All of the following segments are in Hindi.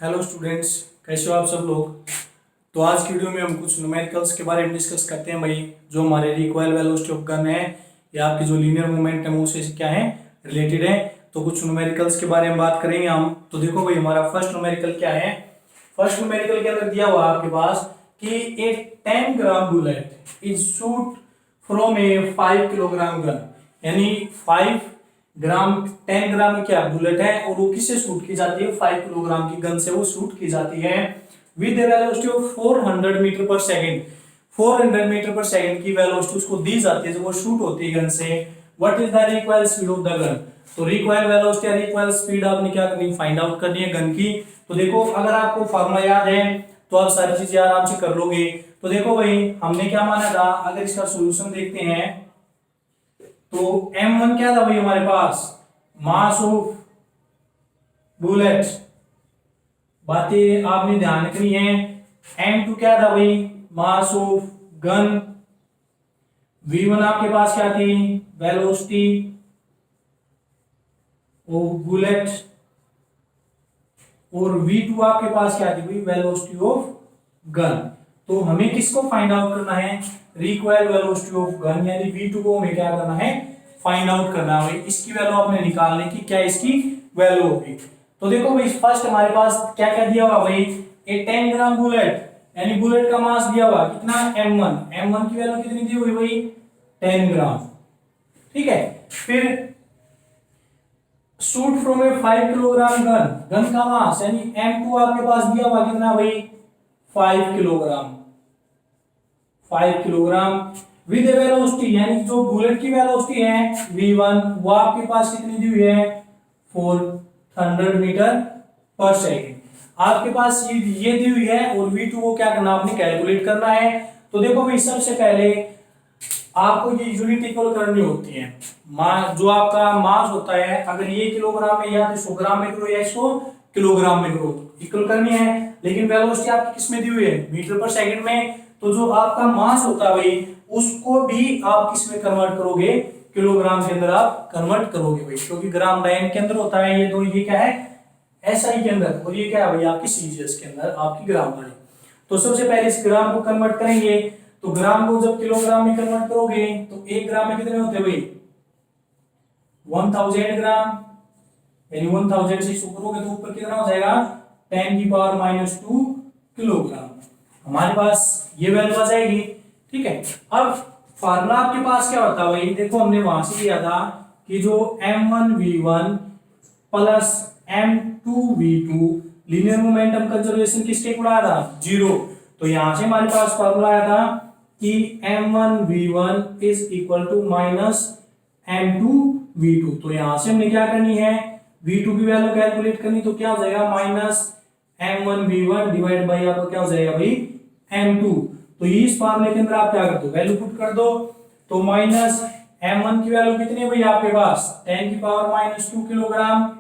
हेलो स्टूडेंट्स, कैसे हो आप सब लोग। तो आज की वीडियो में हम कुछ न्यूमेरिकल्स के बारे में डिस्कस करते हैं भाई। जो हमारे रिकॉइल वेलोसिटी ऑफ गन है या आपकी जो लीनियर मूवमेंट है उससे क्या है रिलेटेड है। तो कुछ न्यूमेरिकल्स के बारे में बात करेंगे हम। तो देखो भाई, हमारा फर्स्ट न्यूमेरिकल क्या है। फर्स्ट न्यूमेरिकल के अंदर दिया हुआ आपके पास कि एक 10 gram bullet is shoot from a 5 kilogram gun, यानी 5 ग्राम 10 ग्राम क्या बुलेट है और वो किससे शूट की जाती है, 5 किलोग्राम की गन से वो शूट की जाती है with a velocity of 400 meter per second. 400 meter per second की वेलोसिटी उसको दी जाती है जब वो शूट होती है गन से। What is the recoil speed of the gun. तो रिकॉइल वेलोसिटी या रिकॉइल स्पीड आपने क्या करनी है, फाइंड आउट करनी है गन की। तो देखो, अगर आपको फार्मूला याद है तो आप सारी चीजें आराम से कर लोगे। तो देखो भाई, हमने क्या माना था, अगर इसका सॉल्यूशन देखते हैं तो M1 क्या था भाई हमारे पास, मास ऑफ बुलेट। बातें आपने ध्यान रखनी है। M2 क्या था भाई, मास ऑफ गन। V1 आपके पास क्या थी, वेलोसिटी ऑफ बुलेट। और V2 आपके पास क्या थी भाई, वेलोसिटी ऑफ गन। तो हमें किसको फाइंड आउट करना है, रिक्वायर्ड वेलोसिटी ऑफ गन, यानी V2 को हमें क्या करना है, फाइंड आउट करना है। इसकी वैल्यू आपने निकालने की, क्या इसकी वैल्यू होगी। तो देखो भाई, फर्स्ट हमारे पास क्या क्या दिया हुआ भाई, एक 10 ग्राम बुलेट, यानी बुलेट का मास दिया हुआ कितना, M1 की वैल्यू कितनी दी हुई भाई, 10 ग्राम। ठीक है, फिर shoot from a 5 kilogram gun का मास यानी M2 आपके पास दिया हुआ कितना भाई, 5 kilogram. 5 kilogram with a velocity, यानी जो बुलेट की वेलोसिटी है V1 वो आपके पास कितनी दी हुई है, 400 मीटर पर सेकंड आपके पास ये दी हुई है। और V2 को क्या करना, आपने कैलकुलेट करना है। तो देखो भाई, सबसे पहले आपको ये यूनिट इक्वल करनी होती है। जो आपका मास होता है, अगर ये किलोग्राम में या तो 100 ग्राम में करो या 100 किलोग्राम में करो, इक्वल करनी है। लेकिन वेलोसिटी आपकी किस में दी हुई है, मीटर पर सेकंड में। तो जो आपका मास होता है भाई, उसको भी आप किस में कन्वर्ट करोगे, किलोग्राम के अंदर आप कन्वर्ट करोगे भाई, क्योंकि ग्राम डायन के अंदर होता है ये दो, ये क्या है SI के अंदर, और ये क्या है भाई आपकी सीजीएस के अंदर आपकी ग्राम वाली। तो सबसे पहले इस ग्राम को कन्वर्ट करेंगे। तो ग्राम को जब किलोग्राम में कन्वर्ट करोगे तो 1 ग्राम में कितने होते हैं भाई, 1000 ग्राम, यानी 1000 से इसको करोगे तो ऊपर कितना हो जाएगा, 10⁻⁻2 किलोग्राम। हमारे पास ये वैल्यू आ जाएगी। ठीक है, अब फार्मूला आपके पास क्या होता है भाई, देखो हमने वहां से लिया था कि जो M1V1 plus M2V2 linear momentum conservation किसके इक्वल आया था, 0। तो यहां से हमारे पास फार्मूला आया था कि M1V1 is equal to minus M2V2। तो यहां से हमने क्या करनी है, V2 की वैल्यू कैलकुलेट करनी। तो क्या हो जाएगा, माइनस M1V1 डिवाइड बाई आपका क्या हो जाएगा भाई, M2। तो इस फार्मूले के अंदर आप क्या कर दो, वैल्यू पुट कर दो। तो माइनस M1 की वैल्यू कितनी है भाई आपके पास, 10⁻⁻2 किलोग्राम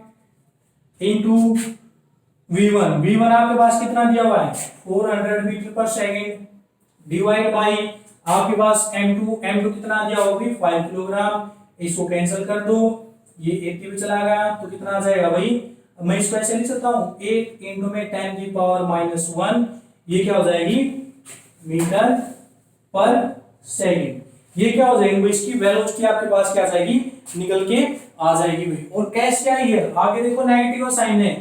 इंटू V1 आपके पास कितना दिया हुआ है, 400 meter per second, divide by आपके पास M2 कितना दिया होगा भाई, 5 किलोग्राम। इसको कैंसिल कर दो, ये 80 में चला गया तो कितना आ जाएगा भाई, मैं इसको ऐसे लिख सकता हूं 8 इंटू में 10⁻⁻1, ये क्या हो जाएगी, मीटर पर सेकंड। ये क्या हो जाएगी भाई, इसकी वेलोसिटी आपके पास क्या आ जाएगी, निकल के आ जाएगी भाई। और कैसे आई है, आगे देखो नेगेटिव साइन है,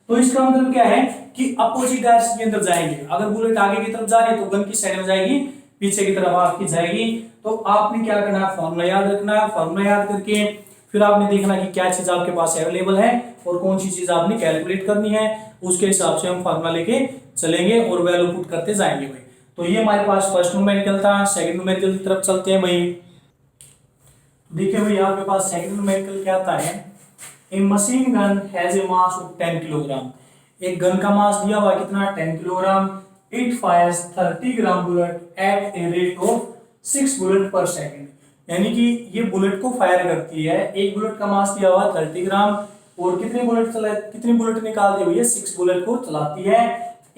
तो इसका मतलब क्या है कि अपोजिट डायरेक्शन के अंदर जाएंगे। अगर बुलेट आगे की तरफ जा रही है तो गन की साइड में जाएगी, पीछे की तरफ आपकी जाएगी। तो आपने क्या करना है, फॉर्मूला याद रखना है। फॉर्मूला याद करके फिर आपने देखना कि क्या चीज आपके पास अवेलेबल है और कौन सी चीज आपने कैलकुलेट करनी है, उसके हिसाब से हम फॉर्मूला लेके चलेंगे और वैल्यू पुट करते जाएंगे भाई। तो ये हमारे पास फर्स्ट न्यूमेरिकल था। सेकंड न्यूमेरिकल की तरफ चलते हैं भाई। देखिए भाई, आपके पास सेकंड न्यूमेरिकल क्या आता है, a machine gun has a mass of 10 kilogram. एक गन का मास दिया हुआ कितना, 10 kilogram. It fires 30 gram bullet at a rate of 6 bullet per second, यानी कि ये बुलेट को फायर करती है। एक बुलेट का मास दिया हुआ 30 ग्राम और कितनी बुलेट निकालती हुई है, 6 बुलेट को चलाती है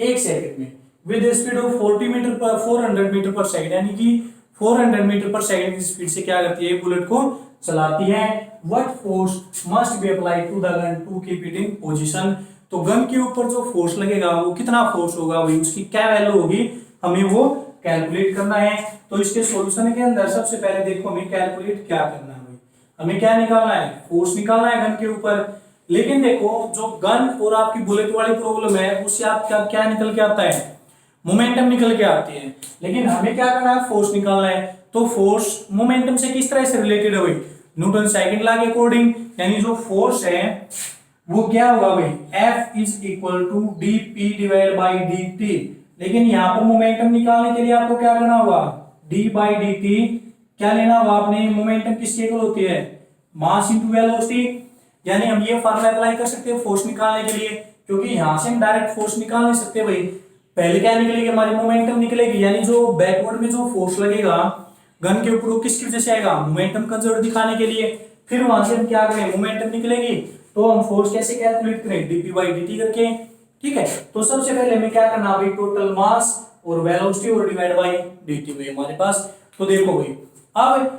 1 सेकंड में with speed of 400 meter per second, यानी कि 400 मीटर पर सेकंड की स्पीड से क्या करती है, बुलेट को चलाती है। What force must be applied to the gun to keep it in position. तो गन के ऊपर जो फोर्स लगेगा वो कितना फोर्स होगा भाई, उसकी क्या वैल्यू होगी, हमें वो कैलकुलेट करना है। तो इसके सॉल्यूशन के अंदर सबसे पहले देखो हमें कैलकुलेट क्या करना है भाई, हमें क्या निकालना है, फोर्स निकालना है गन के ऊपर। लेकिन देखो जो गन और आपकी बुलेट वाली प्रॉब्लम है उससे आपका क्या निकल के आता है, मोमेंटम निकल के आती है। लेकिन हमें क्या करना है, फोर्स निकालना है। तो फोर्स मोमेंटम से किस तरह से रिलेटेड है भाई, न्यूटन सेकंड लॉ के अकॉर्डिंग, यानी जो फोर्स है वो क्या होगा भाई, F is equal to D P divide by D T. लेकिन यहाँ पर मोमेंटम निकालने के लिए आपको क्या करना होगा, डी बाई डी टी क्या लेना होगा आपने, मोमेंटम किसकी इक्वल होती है, मास इंटू वेलोसिटी। यानी हम ये फार्मूला अप्लाई कर सकते हैं फोर्स निकालने के लिए, क्योंकि यहां से हम डायरेक्ट फोर्स निकाल नहीं सकते भाई। पहले क्या निकलेगी, हमारी मोमेंटम निकलेगी, यानी जो बैकवर्ड में जो फोर्स लगेगा गन के ऊपर वो किसकी वजह से आएगा, मोमेंटम कंजर्व दिखाने के लिए। फिर वहां से हम क्या करें, मोमेंटम निकलेगी तो हम फोर्स कैसे कैलकुलेट करें, डीपी बाई डी टी करके। ठीक है, तो सबसे पहले हमें क्या करना भाई, टोटल मास और वेलोसिटी और डिवाइड बाई dt भाई हमारे पास। तो देखो भाई अब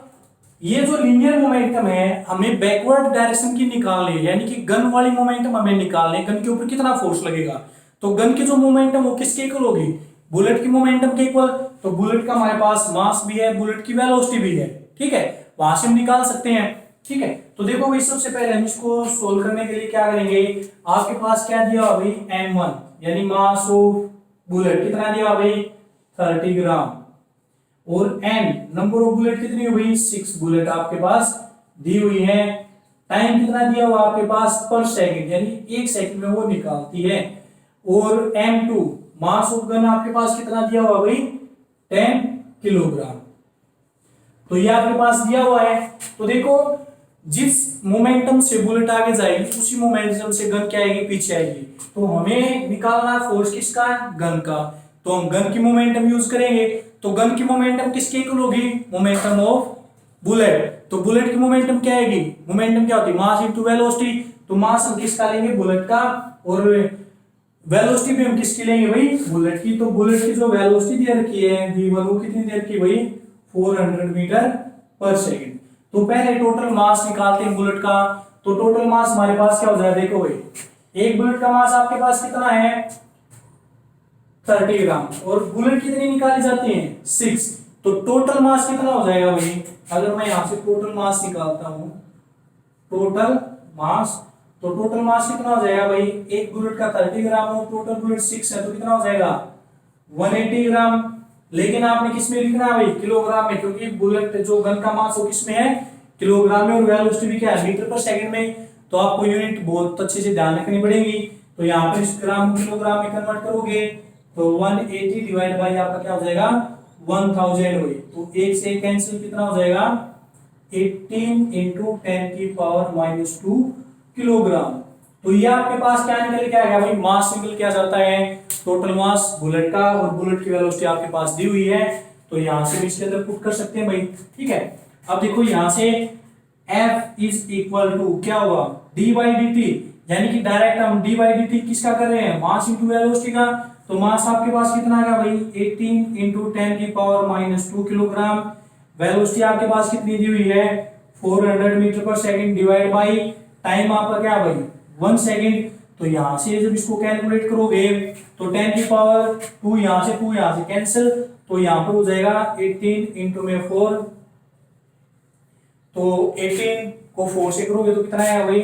ये जो लीनियर मोमेंटम है हमें बैकवर्ड डायरेक्शन की निकालनी है, यानी कि गन वाली मोमेंटम हमें निकालनी है, गन के ऊपर कितना फोर्स लगेगा। तो गन की जो मोमेंटम वो किसके इक्वल होगी, बुलेट की मोमेंटम के इक्वल। तो बुलेट का हमारे पास मास भी है, बुलेट की वेलोसिटी भी है। ठीक है, वहां से हम निकाल सकते हैं। ठीक है, तो देखो भाई सबसे पहले हम इसको सोल्व करने के लिए क्या करेंगे, आपके पास क्या दिया हुआ भाई m1, यानी मास ऑफ बुलेट कितना दिया हुआ भाई 30 ग्राम, और n नंबर ऑफ बुलेट कितनी हो भाई 6 बुलेट आपके पास दी हुई है। टाइम कितना दिया हुआ आपके पास पर सेकंड, यानी 1 सेकंड में वो निकालती है। और m2 मास ऑफ गन आपके पास कितना दिया हुआ भाई 10 किलोग्राम। तो ये आपके पास दिया हुआ है। तो देखो जिस मोमेंटम से बुलेट आगे जाएगी उसी मोमेंटम से गन क्या आएगी, पीछे आएगी। तो हमें निकालना फोर्स किसका, गन का। तो हम गन की मोमेंटम यूज करेंगे। तो गन की मोमेंटम किसके इक्वल होगी, मोमेंटम ऑफ बुलेट। तो बुलेट की मोमेंटम क्या आएगी, मोमेंटम क्या होती है, मास इनटू वेलोसिटी। तो मास हम किसका लेंगे, बुलेट का, और वेलोसिटी भी हम किसकी लेंगे भाई, बुलेट की। तो बुलेट की जो वेलोसिटी दे रखी है v1 वो कितनी दे रखी है भाई 400 मीटर पर सेकंड। तो पहले टोटल मास निकालते हैं बुलेट का। तो टोटल मास हमारे पास क्या हो जाएगा, देखो भाई एक बुलेट का मास आपके पास कितना है 30 ग्राम, और बुलेट कितनी निकाली जाती है 6। तो टोटल मास कितना हो जाएगा भाई, अगर मैं यहां से टोटल मास निकालता हूं, टोटल मास, तो टोटल मास कितना हो जाएगा भाई, एक बुलेट का 30 ग्राम और टोटल बुलेट 6 है, तो कितना हो जाएगा 180 ग्राम। लेकिन आपने किस में लिखना है भाई, किलोग्राम में, क्योंकि बुलेट जो गन का मास वो किस में है, किलोग्राम में, और वेलोसिटी भी क्या है, मीटर पर सेकंड में। तो आपको यूनिट बहुत अच्छे से ध्यान रखनी पड़ेगी। तो यहाँ पर इस ग्राम को किलोग्राम में कन्वर्ट करोगे तो 180 डिवाइड बाई आपका क्या हो जाएगा 1000 हुई। तो एक से कैंसिल कितना हो जाएगा 18 इंटू 10 की पावर -2 किलोग्राम। तो ये आपके पास क्या निकल के आएगा भाई, मास निकल के आ जाता है, टोटल मास बुलेट का, और बुलेट की वेलोसिटी आपके पास दी हुई है। तो यहां से भी इसके अंदर पुट कर सकते हैं भाई। ठीक है, अब देखो यहां से F इज इक्वल टू क्या हुआ d बाई डी टी, यानी कि डायरेक्ट हम d बाई डी टी किसका कर रहे हैं, मास इंटू वेलोसिटी का। तो मास आपके पास कितना आ गया भाई 18 इंटू 10 की पावर -2 किलोग्राम। वेलोसिटी आपके पास कितनी दी हुई है 400 meter per second, divide by time आपका क्या भाई 1 सेकंड। तो यहां से जब इसको कैलकुलेट करोगे तो 10 की पावर 2 यहां से 2 यहां से कैंसिल, तो यहां पर हो जाएगा 18 इंटू में 4, तो 18 को 4 से करोगे तो कितना आएगा भाई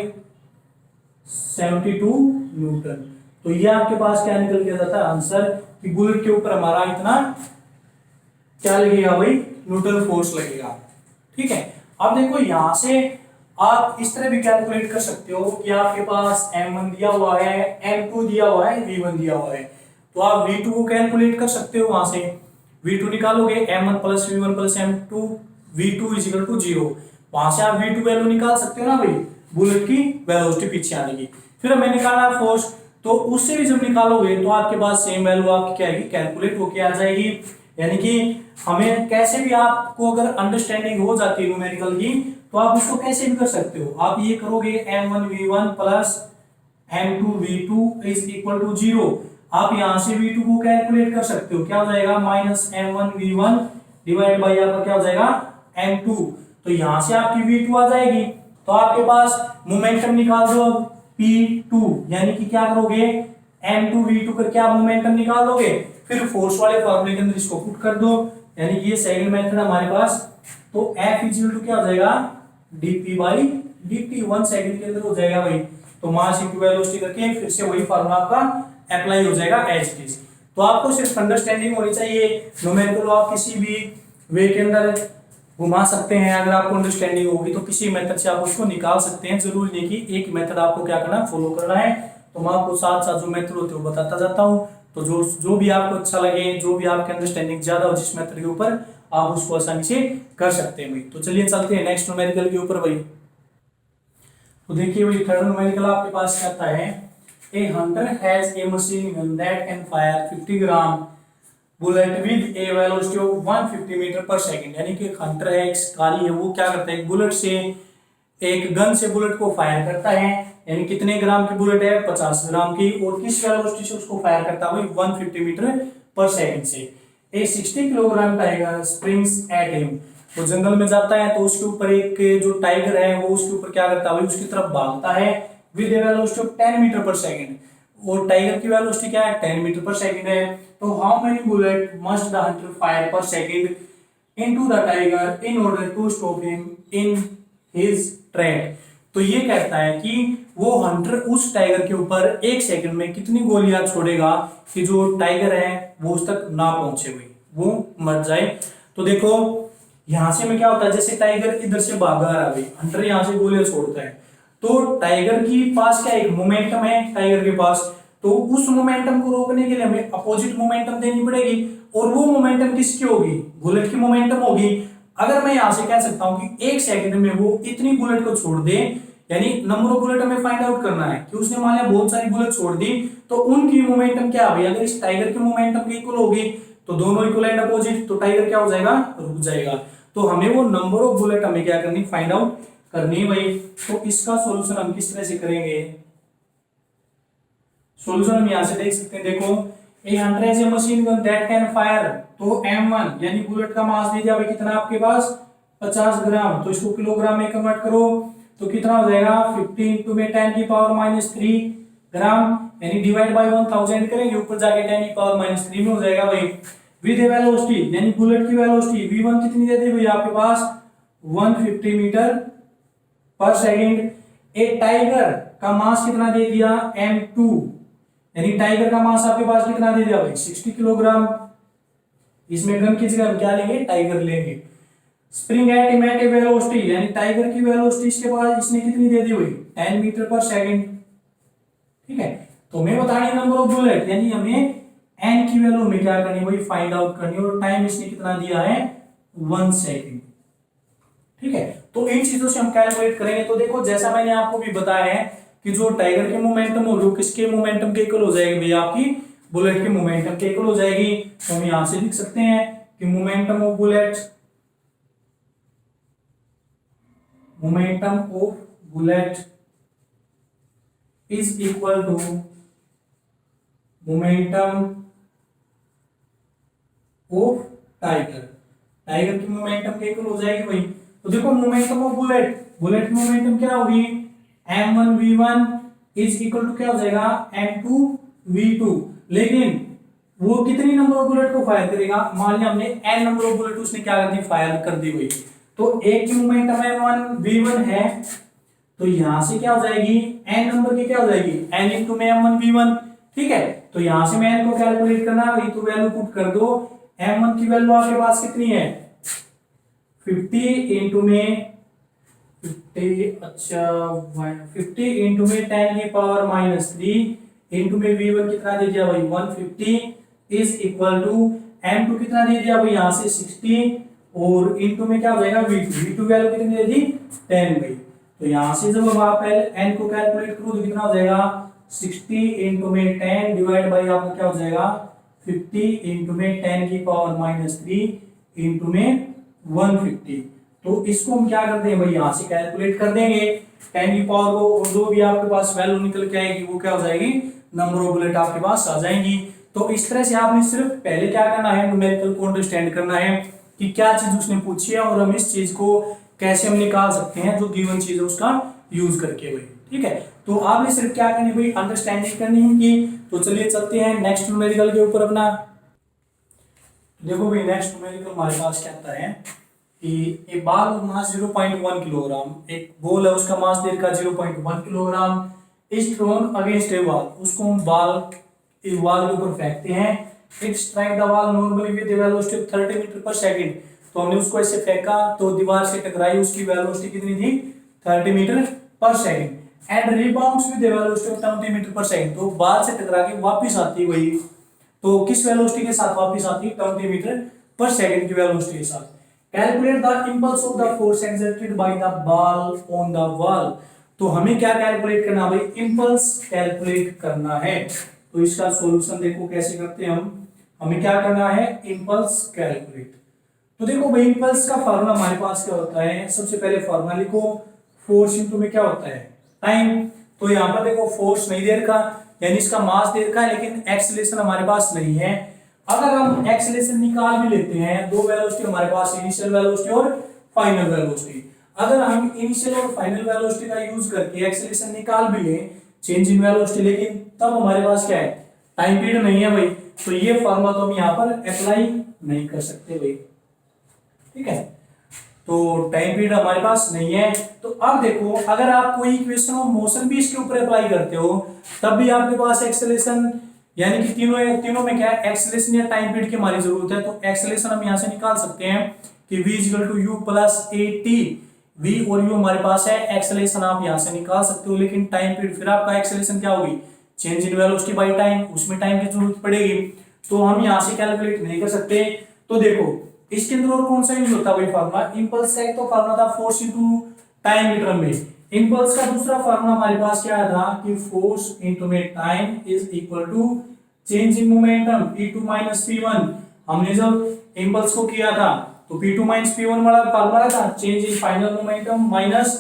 72 न्यूटन। तो ये आपके पास क्या निकल के जाता है आंसर, कि बुलेट के ऊपर हमारा इतना क्या लगेगा भाई, न्यूटन फोर्स लगेगा। ठीक है, अब देखो यहां से आप इस तरह भी कैलकुलेट कर सकते हो कि आपके पास m1 दिया हुआ है, m2 दिया हुआ है, v1 दिया हुआ है। तो आप v2 को कैलकुलेट कर सकते हो, वहां से v2 निकालोगे m1 plus v1 plus m2 v2 is equal to 0। वहां से आप v2 वैल्यू निकाल सकते हो ना भाई, बुलेट की वेलोसिटी पीछे आने की। फिर हमें निकालना है फोर्स, तो उससे भी जब निकालोगे तो आपके पास सेम वैल्यू आपकी क्या आएगी, कैलकुलेट होके आ जाएगी। यानी कि हमें कैसे भी आपको अगर अंडरस्टैंडिंग हो जाती है न्यूमेरिकल की, तो आप उसको कैसे भी कर सकते हो। आप ये करोगे m1 v1 plus m2 v2 is equal to 0। आप यहां से v2 को कैलकुलेट कर सकते हो, क्या हो जाएगा minus m1 v1 divide by आपका क्या हो जाएगा m2। तो यहां से आपकी v2 आ जाएगी। तो आपके पास मोमेंटम निकाल दो अब, P2 यानी कि क्या करोगे M2V2 करके आप मोमेंटम निकाल दोगे, फिर फोर्स वाले फॉर्मूले के अंदर इसको पुट कर दो, यानी कि ये सेकंड मेथड हमारे पास। तो F इक्वल टू क्या हो जाएगा dp बाई dt, 1 सेकंड के अंदर हो जाएगा भाई। तो मास इनटू वेलोसिटी करके फिर से वही फार्मूला आपका अप्लाई हो जाएगा एज इट इज। तो आपको सिर्फ अंडरस्टैंडिंग होनी चाहिए, न्यूमेरिकल को आप किसी भी वे के अंदर घुमा सकते हैं, अगर आपको अंडरस्टैंडिंग होगी तो किसी मेथड से आप उसको निकाल सकते हैं, जरूरी नहीं कि एक मेथड आपको क्या करना फॉलो करना है। तो मैं आपको साथ साथ जो मेथड होते हैं वो बताता जाता हूँ, तो जो भी आपको अच्छा लगे, जो भी आपके अंडरस्टैंडिंग ज्यादा हो जिस मेथड के ऊपर, आप उसको आसानी से कर सकते हैं भाई। तो चलिए चलते हैं नेक्स्ट न्यूमेरिकल के ऊपर भाई। तो देखिए भाई थर्ड न्यूमेरिकल आपके पास क्या आता है, a hunter has a machine gun that can fire 50 gram bullet with a velocity of 150 meter per second. यानी कि एक हंटर है, एक शिकारी है, वो क्या करता है एक बुलेट से, एक गन से बुलेट को फायर करता है, यानी कितने ग्राम की बुलेट है 50 ग्राम की, और किस वेलोसिटी से उसको फायर करता है 150 मीटर पर सेकंड से। ए 60 kilogram tiger springs at him, वो जंगल में जाता है तो उसके ऊपर एक जो टाइगर है वो उसके ऊपर क्या करता है उसकी तरफ भागता है with a velocity of 10 meter per second, और टाइगर की वेलोसिटी क्या है 10 मीटर पर सेकंड है। तो how many bullet must the hunter fire per second into the tiger in order to stop him in his track. तो ये कहता है कि वो हंटर उस टाइगर के ऊपर एक सेकंड में कितनी गोलियां छोड़ेगा कि जो टाइगर है वो उस तक ना पहुंचे हुई, वो मर जाए। तो देखो यहां से में क्या होता है, जैसे टाइगर इधर से भागा रहा है, हंटर यहां से गोलियां छोड़ता है, तो टाइगर की पास क्या एक मोमेंटम है टाइगर के पास, तो उस मोमेंटम को रोकने के लिए हमें अपोजिट मोमेंटम देनी पड़ेगी, और वो मोमेंटम किसकी होगी बुलेट की मोमेंटम होगी। अगर मैं यहां से कह सकता हूं कि एक सेकंड में वो इतनी बुलेट को छोड़ दे, यानी नंबर ऑफ बुलेट हमें फाइंड आउट करना है कि उसने मान लिया बहुत सारी बुलेट छोड़ दी, तो उनकी मोमेंटम क्या होगी, अगर इस टाइगर की मोमेंटम की इक्वल होगी तो दोनों इक्वल एंड अपोजिट, तो टाइगर क्या हो जाएगा रुक जाएगा। तो हमें वो नंबर ऑफ बुलेट हमें क्या करनी फाइंड आउट करनी भाई। तो इसका सॉल्यूशन हम किस तरह से करेंगे, सॉल्यूशन हम यहां से देख सकते हैं। देखो ए hunter has a machine gun that can fire, तो m1 यानी बुलेट का मास दे दिया भाई कितना आपके पास 50 ग्राम, तो इसको किलोग्राम में कन्वर्ट करो तो कितना हो जाएगा 50 इंटू में 10 की पावर -3 ग्राम, यानी डिवाइड बाय 1000 करेंगे ऊपर जाके 10 की पावर -3 में हो जाएगा भाई। विद ए वेलोसिटी यानी बुलेट की वेलोसिटी v1 कितनी दे दी भाई आपके पास 150 मीटर पर सेकंड। ए टाइगर का मास कितना दे दिया m2, यानी टाइगर का मास आपके पास कितना दे दिया भाई 60 किलोग्राम। इसमें गन की जगह हम क्या लेंगे टाइगर लेंगे। स्प्रिंग एट इमेटिव वेलोसिटी यानी टाइगर की वेलोसिटी इसके बाद इसने कितनी दे दी हुई 10 मीटर पर सेकंड, ठीक है। तो हमें बतानी नंबर ऑफ बुलेट, यानी हमें n की वैल्यू में क्या करनी भाई फाइंड आउट करनी, और टाइम इसने कितना दिया है 1 सेकंड, ठीक है। तो इन चीजों से हम कैलकुलेट करेंगे। तो देखो जैसा मैंने आपको भी बताया है कि जो टाइगर की मोमेंटम होगी वो किसके मोमेंटम के इक्वल हो जाएगी भाई आपकी बुलेट के मोमेंटम के इक्वल हो जाएगी। तो हम यहां से लिख सकते हैं कि momentum of bullet is equal to momentum of tiger, tiger की मोमेंटम के इक्वल हो जाएगी भाई। तो देखो मोमेंटम ऑफ बुलेट की मोमेंटम क्या होगी m1v1 इज इक्वल टू क्या हो जाएगा m2v2, लेकिन वो कितनी नंबर ऑफ बुलेट को फायर करेगा, मान लिया हमने n नंबर ऑफ बुलेट उसने क्या कर दी फायर कर दी हुई, तो एक की मोमेंटम m1v1 है, तो यहां से क्या हो जाएगी n नंबर की क्या हो जाएगी n इंटू में m1v1, ठीक है। तो यहां से मैं n को कैलकुलेट करना है भाई, तो वैल्यू पुट कर दो। m1 की वैल्यू आपके पास कितनी है 50 इंटू में 50, अच्छा 50 इंटू में 10 की पावर -3 इंटू में v1 कितना दे दिया भाई 150 इज इक्वल टू m2 कितना दे दिया भाई यहां से 60, और इंटू में क्या हो जाएगा v2 वैल्यू कितनी दे दी 10 भाई। तो यहां से जब हम आप n को कैलकुलेट करो तो कितना हो जाएगा 60 इंटू में 10 डिवाइड बाई आपका क्या हो जाएगा 50 इंटू में 10 की पावर -3 इंटू में 150। तो इसको हम क्या करते हैं भाई यहां से कैलकुलेट कर देंगे 10 की पावर को, और जो भी आपके पास वैल्यू निकल के आएगी वो क्या हो जाएगी नंबर ऑफ बुलेट आपके पास आ जाएंगी। तो इस तरह से आपने सिर्फ पहले क्या करना है न्यूमेरिकल को अंडरस्टैंड करना है कि क्या चीज उसने पूछी है और हम इस चीज को कैसे हम निकाल सकते हैं जो गिवन चीज है उसका यूज करके भाई। ठीक है, तो आपने सिर्फ क्या करनी भाई, अंडरस्टैंडिंग करनी होगी। तो चलिए चलते हैं नेक्स्ट न्यूमेरिकल के ऊपर अपना। देखो भाई नेक्स्ट न्यूमेरिकल हमारे पास क्या आता है कि एक बाल और मास 0.1 किलोग्राम, एक बॉल है उसका मास दे रखा 0.1 kilogram, is thrown against a wall, उसको हम वॉल के ऊपर फेंकते हैं। It strike the wall normally with velocity of 30 meter per second, तो हमने उसको ऐसे फेंका तो दीवार से टकराई, उसकी वेलोसिटी कितनी थी 30 meter per second, and rebounds with velocity of 20 metre per second, तो बाल से टकरा के वापस आती है वही, तो किस वेलोसिटी के साथ वापस आती है 20 मीटर पर सेकंड की वेलोसिटी के साथ। Calculate the impulse of the force exerted by the ball on the wall, तो हमें क्या कैलकुलेट करना भाई, इंपल्स कैलकुलेट करना है। तो इसका सॉल्यूशन देखो कैसे करते हैं हम, हमें क्या करना है, इंपल्स कैलकुलेट। तो देखो भाई इंपल्स का फार्मूला हमारे पास क्या होता है, सबसे पहले फार्मूला लिखो, फोर्स इनटू में क्या होता है टाइम। तो यहाँ पर देखो फोर्स नहीं दे रखा, यानी इसका मास दे रखा है, लेकिन एक्सेलरेशन हमारे पास नहीं है। अगर हम एक्सेलरेशन निकाल भी लेते हैं, दो वेलोसिटी हमारे पास, इनिशियल वेलोसिटी और फाइनल वेलोसिटी, अगर हम इनिशियल और फाइनल वेलोसिटी का यूज करके एक्सेलरेशन निकाल भी लें, चेंज इन वेलोसिटी, लेकिन तब हमारे पास क्या है, टाइम पीरियड नहीं है भाई, तो ये फार्मूला तो हम यहाँ पर अप्लाई नहीं कर सकते भाई, ठीक है। तो टाइम पीरियड हमारे पास नहीं है। तो अब देखो अगर आप कोई इक्वेशन ऑफ मोशन भी इसके ऊपर अप्लाई करते हो, तब भी आपके पास एक्सेलरेशन, यानी कि तीनों में क्या है, एक्सेलरेशन या टाइम पीरियड की हमारी जरूरत है। तो एक्सेलरेशन हम यहाँ से निकाल सकते हैं कि v equal to U plus A T, V और यू हमारे पास है, एक्सेलरेशन आप यहाँ से निकाल सकते हो, लेकिन टाइम पीरियड फिर आपका एक्सेलरेशन क्या होगी, change in velocity by time, उसमें टाइम की जरूरत पड़ेगी, तो हम यहाँ से कैलकुलेट नहीं कर सकते। तो देखो इसके अंदर और कौन सा यूज होता है भाई फार्मूला, इंपल्स का एक तो फार्मूला था फोर्स इनटू टाइम मीटर में, इंपल्स का दूसरा फार्मूला हमारे पास क्या था कि फोर्स इनटू में time is equal to change in momentum p2 minus p1। हमने जब इंपल्स को किया था तो p2 माइनस p1 वाला फार्मूला था, change in final momentum minus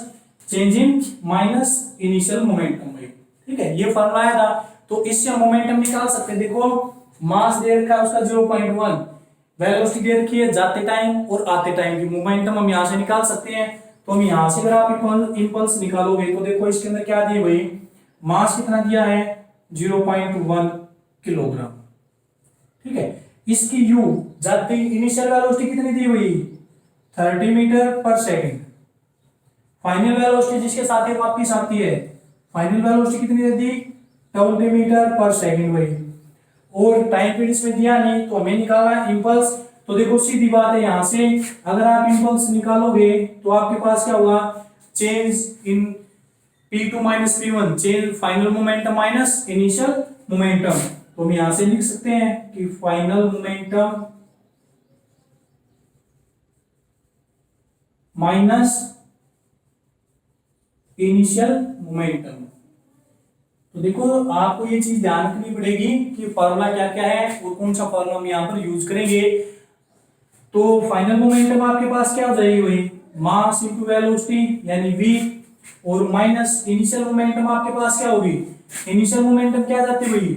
change in minus initial momentum भाई, ठीक है, ये फार्मूला आया था। तो इससे हम मोमेंटम निकाल सकते हैं। देखो मास दे रखा है उसका 0.1, वेलोसिटी दे रखी है जाते टाइम और आते टाइम की, मोमेंटम हम यहाँ से निकाल सकते हैं। तो हम यहाँ से अगर आप इंपल्स निकालोगे तो देखो इसके अंदर क्या दिए भाई, मास कितना दिया है 0.1 किलोग्राम, ठीक है। इसकी यू जाते इनिशियल वेलोसिटी कितनी दी हुई 30 meter per second, final velocity जिसके साथ ही वापस आती है, फाइनल वेलोसिटी कितनी दे दी 20 मीटर पर सेकंड भाई, और टाइम पीरियड इसमें दिया नहीं, तो हमें निकालना है इंपल्स। तो देखो सीधी बात है, यहां से अगर आप इंपल्स निकालोगे तो आपके पास क्या होगा, change in p2 minus p1, change final momentum minus initial momentum. तो हम यहां से लिख सकते हैं कि final momentum minus initial momentum. तो देखो आपको ये चीज ध्यान रखनी पड़ेगी कि फॉर्मूला क्या क्या है और कौन सा फॉर्मूला हम यहाँ पर यूज करेंगे। तो फाइनल मोमेंटम आपके पास क्या हो जाएगी वही, मास इनटू वेलोसिटी यानी v, और माइनस इनिशियल मोमेंटम आपके पास क्या होगी, इनिशियल मोमेंटम क्या जाती है वही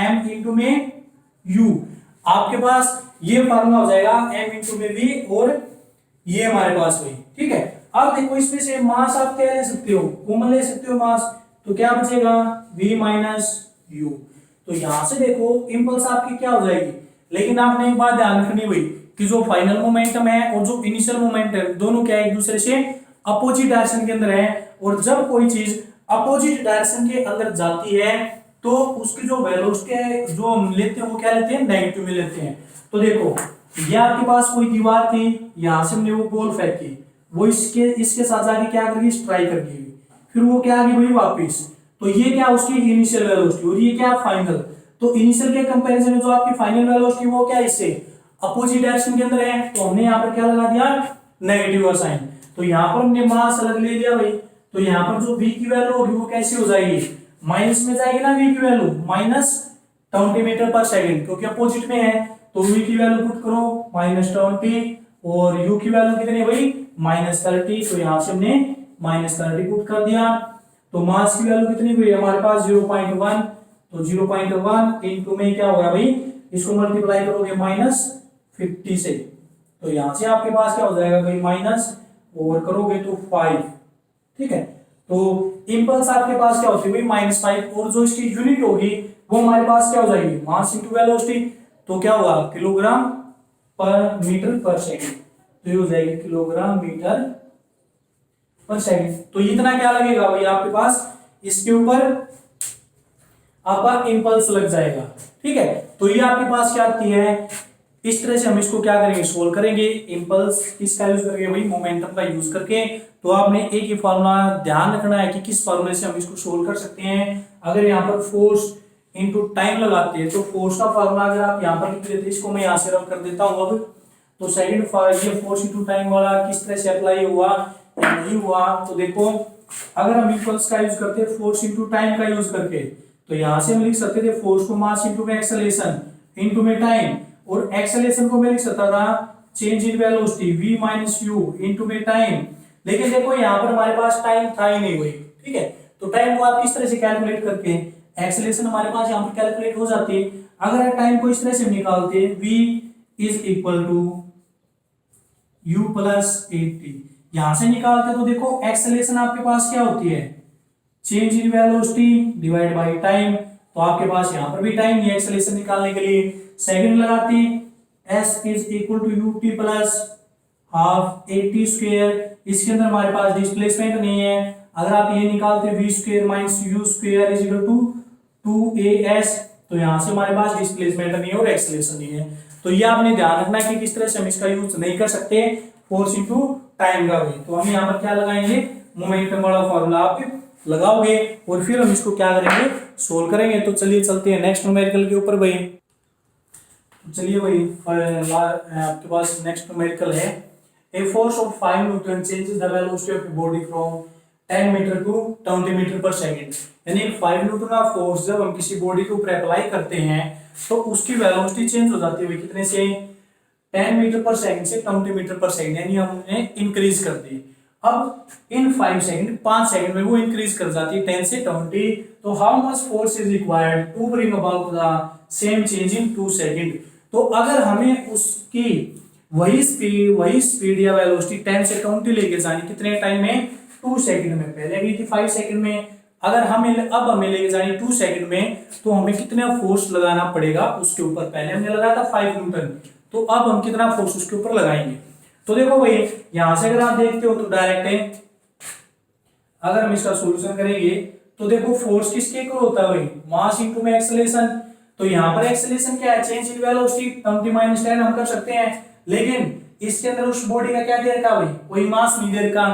m इनटू में u। आपके पास ये फार्मूला हो जाएगा m इनटू में v, और ये हमारे पास वही, ठीक है। अब देखो इसमें से मास आप क्या ले सकते हो, कॉमन ले सकते हो मास, तो क्या बचेगा v माइनस u। तो यहां से देखो इंपल्स आपकी क्या हो जाएगी, लेकिन आपने एक बात ध्यान रखनी हुई कि जो फाइनल मोमेंटम है और जो इनिशियल मोमेंटम है दोनों क्या एक दूसरे से अपोजिट डायरेक्शन के अंदर है, और जब कोई चीज अपोजिट डायरेक्शन के अंदर जाती है तो उसकी जो वेलोसिटी है जो हम लेते हैं वो क्या लेते हैं, नेगेटिव में लेते हैं। तो देखो ये आपके पास कोई दीवार थी, यहां से हमने वो बॉल फेंकी, वो इसके साथ जाके क्या करेगी, स्ट्राइक कर गई, फिर वो क्या आ गई वही वापिस, तो ये क्या उसकी इनिशियल वेलोसिटी और ये क्या फाइनल। तो इनिशियल के कंपैरिजन में जो आपकी फाइनल वेलोसिटी वो क्या इससे अपोजिट डायरेक्शन के अंदर है, तो हमने यहाँ पर क्या लगा दिया, नेगेटिव का साइन। तो यहाँ पर हमने मास अलग ले लिया भाई, तो यहाँ पर जो v की वैल्यू होगी वो कैसे हो जाएगी, माइनस में जाएगी ना v की value, minus 20 metre per second, क्योंकि अपोजिट में है। तो v की वैल्यू पुट करो -20, और u की वैल्यू कितनी है भाई -30, तो यहाँ से हमने -30 पुट कर दिया। तो मास की वैल्यू कितनी हुई हमारे पास 0.1, तो 0.1 इनटू में क्या होगा भाई, इसको मल्टीप्लाई करोगे -50 से, तो यहां से आपके पास क्या हो जाएगा भाई माइनस, और करोगे तो 5, ठीक है। तो इंपल्स आपके पास क्या होती है भाई -5, और जो इसकी यूनिट होगी वो हमारे पास क्या हो जाएगी मास इंटू वेलोसिटी। तो क्या हुआ किलोग्राम पर मीटर पर सेकंड, तो ये हो जाएगी किलोग्राम मीटर पर सेकंड। तो इतना क्या लगेगा भाई आपके पास, इसके ऊपर आपका इंपल्स लग जाएगा। ठीक है, तो ये आपके पास क्या आती है, इस तरह से हम इसको क्या करेंगे सोल्व करेंगे। इंपल्स किसका यूज करके भाई मोमेंटम का यूज करके। तो आपने एक ही फॉर्मूला ध्यान रखना है कि किस फॉर्मूले से हम इसको सोल्व कर सकते हैं। अगर यहाँ पर फोर्स इनटू टाइम लगाते हैं तो फोर्स का फॉर्मूला अगर आप यहाँ पर लिख देते, इसको मैं यहाँ से रब कर देता हूँ अब। तो सेकंड ये फोर्स इनटू टाइम वाला किस तरह से अप्लाई हुआ या नहीं हुआ, तो देखो अगर हम इंपल्स का यूज करते हैं फोर्स इनटू टाइम का यूज करके, तो यहाँ से हम लिख सकते थे फोर्स को मास इनटू में एक्सेलरेशन इनटू में टाइम, और एक्सेलरेशन को मैं लिख सकता था change in velocity v minus you into में टाइम। लेकिन देखो यहाँ पर हमारे पास टाइम था ही नहीं भाई। ठीक है, तो टाइम को आप किस तरह से कैलकुलेट करके, एक्सेलरेशन हमारे पास यहाँ पर कैलकुलेट हो जाती है। अगर टाइम को इस तरह से निकालते v is equal to u plus 80, यहां से निकालते तो देखो एक्सेलरेशन आपके पास क्या होती है change in velocity divide by time. तो आपके पास यहाँ पर भी टाइम नहीं है एक्सेलरेशन निकालने के लिए, सेकंड लगाते s is equal to u t plus half 80 square. इसके अंदर हमारे पास डिस्प्लेसमेंट नहीं है, अगर आप ये निकालते v square minus u square is equal to 2as, तो यहाँ से हमारे पास डिस्प्लेसमेंट नहीं है और एक्सेलरेशन नहीं है। तो ये आपने ध्यान रखना है कि किस तरह से हम इसका यूज नहीं कर सकते फोर्स इनटू टाइम का भी। तो हम यहाँ पर क्या लगाएंगे मोमेंटम वाला फॉर्मूला आप लगाओगे और फिर हम इसको क्या करेंगे सोल्व करेंगे। तो चलिए चलते हैं नेक्स्ट न्यूमेरिकल के ऊपर भाई। चलिए भाई आपके पास नेक्स्ट न्यूमेरिकल है, a force of 5 newton changes the velocity of body from 10 metre to 20 metre per second. यानी 5 न्यूटन का फोर्स जब हम किसी बॉडी के ऊपर अप्लाई करते हैं तो उसकी वेलोसिटी चेंज हो जाती है कितने से 10 मीटर पर सेकंड से 20 मीटर पर सेकंड, यानी हमने इंक्रीज कर दी। अब इन 5 सेकंड में वो इंक्रीज कर जाती है 10 से 20। तो how much force is required to bring about the same change in 2 second. तो अगर हमें उसकी वही स्पीड या वेलोसिटी 10 से 20 लेके जानी कितने टाइम में 2 सेकंड में, पहले गई थी 5 सेकंड में, अगर हमें लेके जानी 2 सेकंड में, तो हमें कितना फोर्स लगाना पड़ेगा उसके ऊपर। पहले हमने लगाया था 5 न्यूटन, तो अब हम कितना फोर्स उसके ऊपर लगाएंगे। तो देखो भाई यहां से अगर आप देखते हो तो डायरेक्ट है, अगर हम इसका सॉल्यूशन करेंगे तो देखो फोर्स किसके इक्वल होता है भाई मास इनटू में एक्सेलरेशन। तो यहाँ पर एक्सेलरेशन क्या है चेंज इन वेलोसिटी 20 - 10 हम कर सकते हैं, लेकिन इसके अंदर उस बॉडी का क्या दे रखा भाई कोई मास नहीं दे रखा।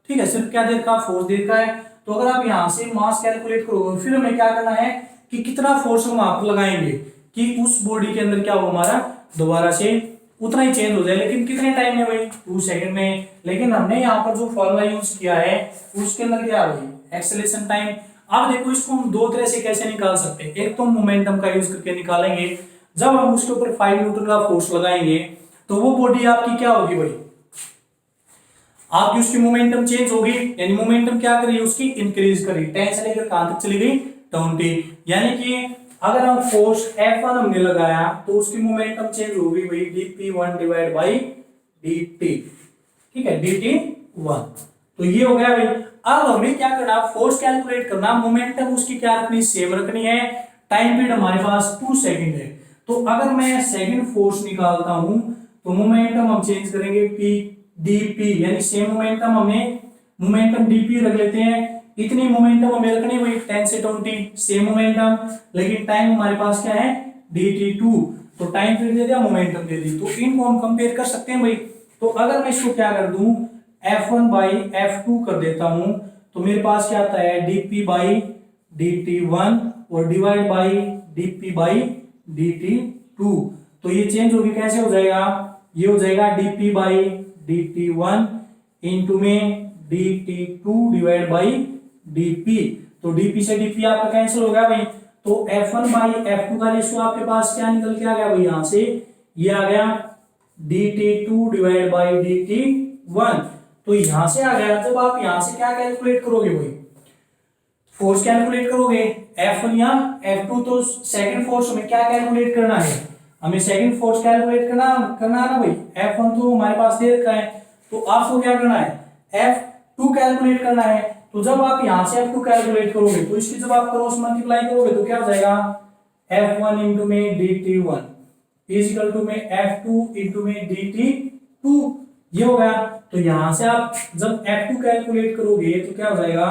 ठीक है, सिर्फ क्या दे रखा फोर्स दे रखा है। तो अगर आप यहाँ से मास कैलकुलेट करोगे फिर हमें क्या करना है कि कितना फोर्स हम वहां पर लगाएंगे कि उस बॉडी के अंदर क्या हो हमारा दोबारा से उतना ही चेंज हो जाए, लेकिन कितने टाइम में भाई 2 सेकंड में। लेकिन हमने यहाँ पर जो फॉर्मूला यूज किया है उसके अंदर क्या है भाई एक्सेलरेशन टाइम। अब देखो इसको हम दो तरह से कैसे निकाल सकते हैं, एक तो मोमेंटम का यूज करके निकालेंगे, जब हम उसके ऊपर 5 न्यूटन का फोर्स लगाएंगे तो वो बॉडी आपकी क्या होगी भाई आपकी उसकी मोमेंटम चेंज होगी, यानी मोमेंटम क्या करी उसकी इंक्रीज करी 10 से लेकर कहां तक चली गई 20। यानी कि अगर हम फोर्स F1 हमने लगाया तो उसकी मोमेंटम चेंज होगी भाई dp1 डिवाइड बाई dt। ठीक है dt1, तो ये हो गया भाई। अब हमें क्या करना फोर्स कैलकुलेट करना, मोमेंटम उसकी क्या रखनी सेम रखनी है, टाइम पीरियड हमारे पास 2 सेकंड है। तो अगर मैं सेकंड फोर्स निकालता हूं तो मोमेंटम हम चेंज करेंगे p dp, यानी सेम मोमेंटम हमें मोमेंटम dp रख लेते हैं, इतनी मोमेंटम हमें रखनी हुई 10 से 20 सेम मोमेंटम, लेकिन टाइम हमारे पास क्या है dt2। तो टाइम पीरियड दे दिया मोमेंटम दे दी, तो इनको हम कंपेयर कर सकते हैं भाई। तो अगर मैं इसको क्या कर दूं f1 बाई f2 कर देता हूं तो मेरे पास क्या आता है dp बाई dt1 और divide by dp by dt2। तो ये चेंज होगी कैसे हो जाएगा, ये हो जाएगा dp बाई dt1 इंटू में dt2 डिवाइड बाई dp। तो dp से dp आपका कैंसिल हो गया भाई। तो f1 बाई f2 का रेशियो आपके पास क्या निकल के आ गया भाई, यहां से ये आ गया dt2 डिवाइड बाई dt1। तो यहां से आ गया। जब आप यहां से क्या कैलकुलेट करोगे भाई फोर्स कैलकुलेट करोगे F1 या F2, तो सेकंड फोर्स में क्या कैलकुलेट करना है, हमें सेकंड फोर्स कैलकुलेट करना है ना भाई। F1 तो हमारे पास दे रखा है, तो आपको क्या करना है F2 कैलकुलेट करना है। तो जब आप यहाँ से F2 कैलकुलेट करोगे तो इसकी जब आप क्रॉस मल्टीप्लाई करोगे तो क्या हो जाएगा, F1 इंटू में dt1 इज इक्वल टू में F2 इंटू में dt2, ये हो गया। तो यहां से आप जब F2 कैलकुलेट करोगे तो क्या हो जाएगा,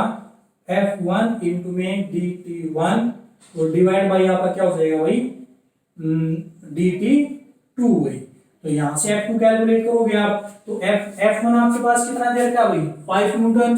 F1 इंटू में dt1 और डिवाइड बाई आपका क्या हो जाएगा भाई, dt2 भाई। तो यहां से F2 कैलकुलेट करोगे आप तो F1 आपके पास कितना दे रखा है भाई, 5 न्यूटन,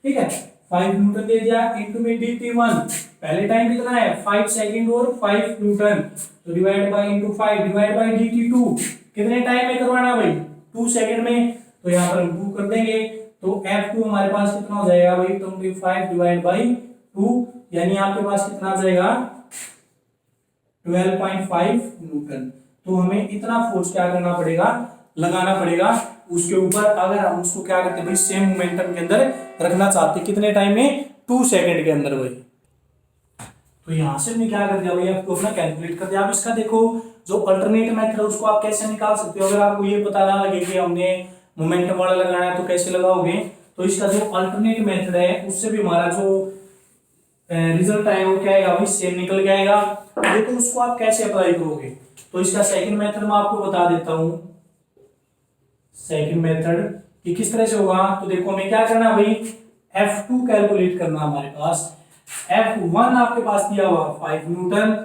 ठीक है, 5 न्यूटन दे दिया इंटू में dt1, पहले टाइम कितना है 5 सेकंड और 5 न्यूटन, तो divide by into 5 divide by dt2, कितने टाइम में करवाना भाई, 2 सेकंड में, तो यहाँ पर हम 2 कर देंगे तो F2 हमारे पास कितना हो जाएगा भाई, 25 डिवाइड बाई 2, यानी आपके पास कितना आ जाएगा 12.5 न्यूटन। तो हमें इतना फोर्स क्या करना पड़ेगा, लगाना पड़ेगा उसके ऊपर, अगर हम उसको क्या करते हैं भाई, सेम मोमेंटम के अंदर रखना चाहते हैं, कितने टाइम में, 2 सेकंड के अंदर भाई। तो यहां से हमने क्या कर दिया भाई, आपको अपना कैलकुलेट कर दिया। आप इसका देखो जो अल्टरनेट मेथड है उसको आप कैसे निकाल सकते हो, अगर आपको ये पता ना लगे कि हमने मोमेंटम वाला लगाना है तो कैसे लगाओगे, तो इसका जो अल्टरनेट मेथड है उससे भी हमारा जो रिजल्ट आएगा वो क्या आएगा भाई, सेम निकल के आएगा। देखो उसको आप कैसे अप्लाई करोगे, तो इसका सेकंड मेथड मैं आपको बता देता हूं, सेकंड मेथड कि किस तरह से होगा। तो देखो हमें क्या करना है भाई, F2 कैलकुलेट करना हमारे पास, F1 आपके पास दिया हुआ 5 न्यूटन,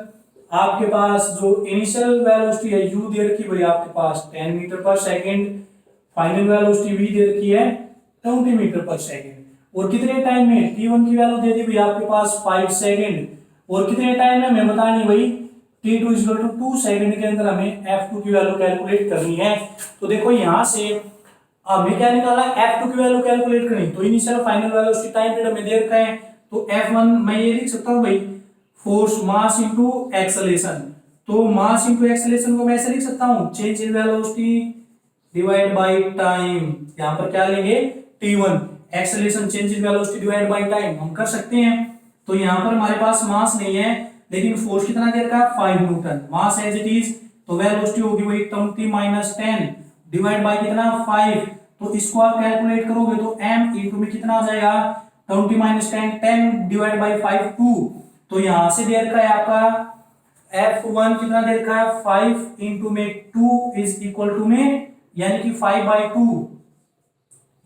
आपके पास जो इनिशियल वेलोसिटी है u दे रखी भाई आपके पास 10 meter per second, final velocity v दे रखी है 20 मीटर पर सेकंड, और कितने टाइम में, t1 की वैल्यू दे दी भाई आपके पास 5 सेकंड, और कितने टाइम में हमें बतानी भाई, t2 इक्वल टू 2 सेकंड के अंदर हमें F2 की वैल्यू कैलकुलेट करनी है। तो देखो यहां से हमें क्या निकाला, F2 की वैल्यू कैलकुलेट करनी, तो initial final velocity time period में दे रखा है, तो F1 मैं ये लिख सकता हूं भाई, फोर्स मास इनटू एक्सेलरेशन, तो मास इनटू एक्सेलरेशन को मैं ऐसे लिख सकता हूं, change in velocity divide by time, यहां पर क्या लेंगे t1, acceleration change in velocity divide by time हम कर सकते हैं। तो यहां पर हमारे पास मास नहीं है लेकिन फोर्स कितना दे रखा है 5 newton, mass as it is, तो वेलोसिटी होगी वही 20 माइनस 10 डिवाइड बाय कितना 5, तो इसको आप कैलकुलेट करोगे तो m इनटू में कितना आ जाएगा 20 माइनस 10 डिवाइड बाय 5 2, तो यहां से दे रखा है आपका F1 कितना दे रखा है 5 इंटू में 2 इज इक्वल टू में, यानी कि 5/2,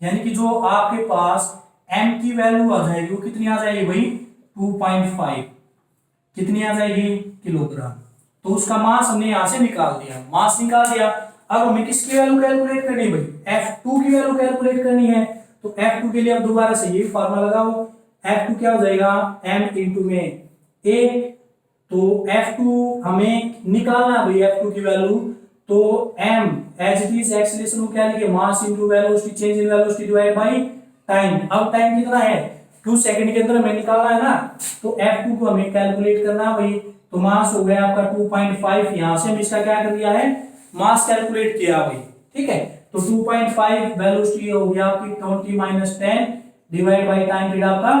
यानी कि जो आपके पास m की वैल्यू आ जाएगी वो कितनी आ जाएगी भाई 2.5, कितनी आ जाएगी किलोग्राम। तो उसका मास हमने यहां से निकाल दिया, मास निकाल दिया। अब हमें किसकी वैल्यू कैलकुलेट करनी है भाई, F2 की वैल्यू कैलकुलेट करनी है। तो F2 के लिए अब दोबारा से ये फार्मूला लगाओ, F2 क्या हो जाएगा m इंटू में a, तो F2 हमें निकालना है भाई F2 की वैल्यू, तो m as it is acceleration को क्या लिखे, mass into velocity change in velocity divide by time. अब टाइम कितना है 2 सेकंड के अंदर हमें निकालना है ना, तो F2 को हमें कैलकुलेट करना है भाई, तो मास हो गया आपका 2.5, यहां से हम इसका क्या कर दिया है मास कैलकुलेट किया भाई, ठीक है। तो 2.5 वेलोसिटी हो गया आपकी 20 minus 10 divide by time period आपका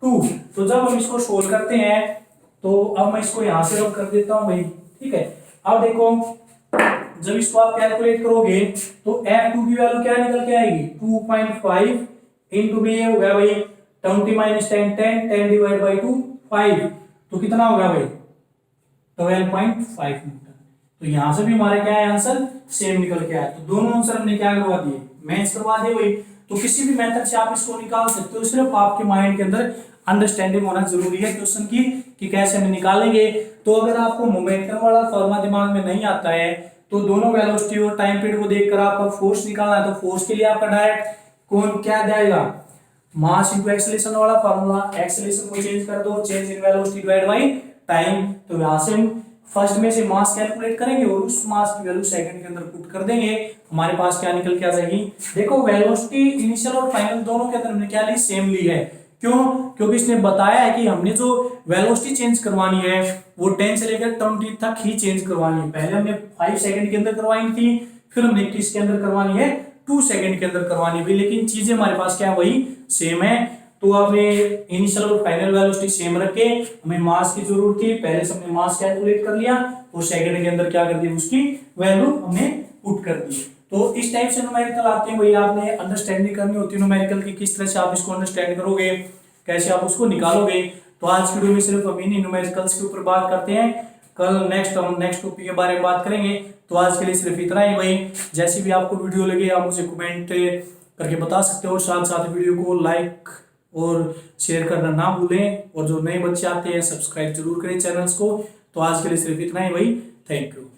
2। तो जब हम इसको सोल्व करते हैं तो अब मैं इसको यहां से रब कर देता हूं भाई, ठीक है। अब देखो जब इसको आप कैलकुलेट करोगे तो F2 की वैल्यू क्या निकल के आएगी 2.5 इंटू में ये हो गया भाई 20 माइनस 10 डिवाइड बाई 2 5, तो कितना होगा भाई 12.5 न्यूटन। तो यहां से भी हमारा क्या है आंसर सेम निकल के आया। तो दोनों आंसर हमने क्या करवा दिए, मैच करवा दिए भाई। तो किसी भी मेथड से आप इसको निकाल सकते हो, सिर्फ आपके माइंड के अंदर अंडरस्टैंडिंग होना जरूरी है क्वेश्चन की कि कैसे हम निकालेंगे। तो अगर आपको मोमेंटम वाला फॉर्मूला दिमाग में नहीं आता है तो दोनों वेलोसिटी और टाइम पीरियड को देखकर आपको फोर्स निकालना है, तो फोर्स के लिए आपका डायरेक्ट कौन क्या जाएगा मास इनटू एक्सेलरेशन वाला फॉर्मूला, एक्सेलरेशन को चेंज कर दो change in velocity divide by time. तो यहां से हम फर्स्ट में से मास कैलकुलेट करेंगे और उस मास की वैल्यू सेकंड के अंदर पुट कर देंगे, हमारे पास क्या निकल के आ जाएगी। देखो वेलोसिटी इनिशियल और फाइनल दोनों के अंदर हमने क्या ली सेम ली है, क्यों, क्योंकि इसने बताया है कि हमने जो वेलोसिटी चेंज करवानी है वो 10 से लेकर 20 तक ही चेंज करवानी है। पहले हमने 5 सेकंड के अंदर करवानी थी, फिर हमने किसके अंदर करवानी है 2 सेकंड के अंदर करवानी है, लेकिन चीजें हमारे पास क्या वही सेम है। तो आपने इनिशियल और फाइनल वेलोसिटी सेम रखे, हमें मास की जरूरत थी, पहले से हमने मास कैलकुलेट कर लिया और सेकंड के अंदर क्या कर दिया उसकी वैल्यू हमने पुट कर दी। तो इस टाइप से न्यूमेरिकल आते हैं, वही आपने अंडरस्टैंडिंग करनी होती है न्यूमेरिकल की, किस तरह से आप इसको अंडरस्टैंड करोगे। कैसे आप उसको निकालोगे। तो आज की वीडियो में सिर्फ हम इन्हीं न्यूमेरिकल्स के ऊपर बात करते हैं। कल हम नेक्स्ट टॉपिक के बारे में बात करेंगे। तो आज के लिए सिर्फ इतना ही भाई। जैसी भी आपको वीडियो लगे आप मुझे कमेंट करके बता सकते हो, और साथ साथ वीडियो को लाइक और शेयर करना ना भूलें, और जो नए बच्चे आते हैं सब्सक्राइब जरूर करें चैनल्स को। तो आज के लिए सिर्फ इतना ही भाई। Thank you.